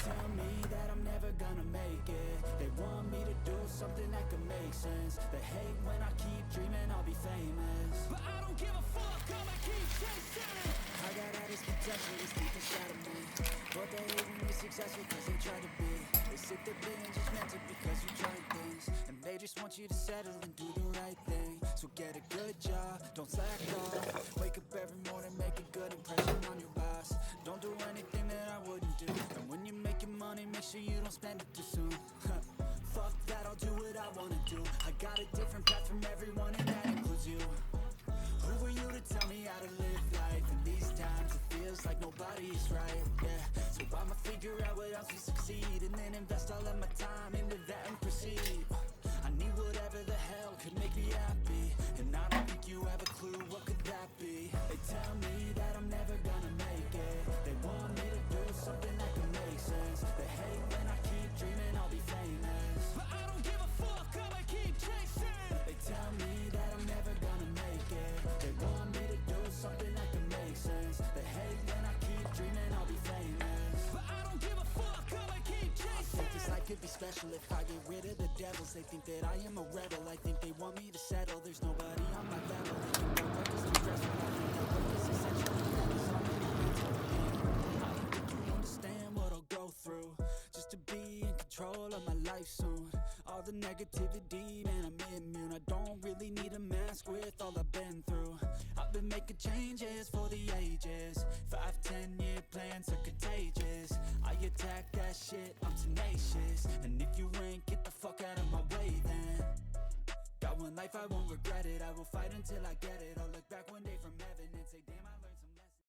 tell me that I'm never gonna make it. They want me to do something that could make sense. They hate when I keep dreaming I'll be famous, but I don't give a fuck, I'ma keep chasing. I got all this potential that's deep inside of me, but they hate when you're successful cause they try to be. They sit there being judgmental because you try things, and they just want you to settle and do the right thing. So get a good job, don't slack off. Wake up every morning, make a good impression on your boss. Don't do anything that I wouldn't do, and when you're making money, make sure you don't spend it too soon. Fuck that, I'll do what I wanna do. I got a different path from everyone, and that includes you. Who are you to tell me how to live life? In these times it feels like nobody is right, yeah. So I'ma figure out what else we succeed, and then invest all of my time into that and proceed. I need whatever the hell could make me happy, and I don't think you have a clue what could that be. They tell me that I'm never gonna make it. They want me to do something that can make sense. They hate when I keep dreaming I'll be famous, but I don't give a fuck, I'ma keep chasing. They tell me that I'm never gonna make it. They want me to do something that can make sense. They hate when I keep dreaming I'll be famous, but I don't give a fuck, I'ma keep chasing. I think this life could be special if I get rid of the devils. They think that I am a rebel, I think they want me to settle. There's nobody on my level. They think that work is too stressful. I think that work is essential, and that is all many mental me. I don't think you understand what I'll go through just to be in control of my life soon. All the negativity, man, I'm immune. I don't really need a mask with all I've been through. I've been making changes for the ages. 5-10 year plans are contagious. I attack that shit, I'm tenacious. And if you ain't, get the fuck out of my way then. Got one life, I won't regret it. I will fight until I get it.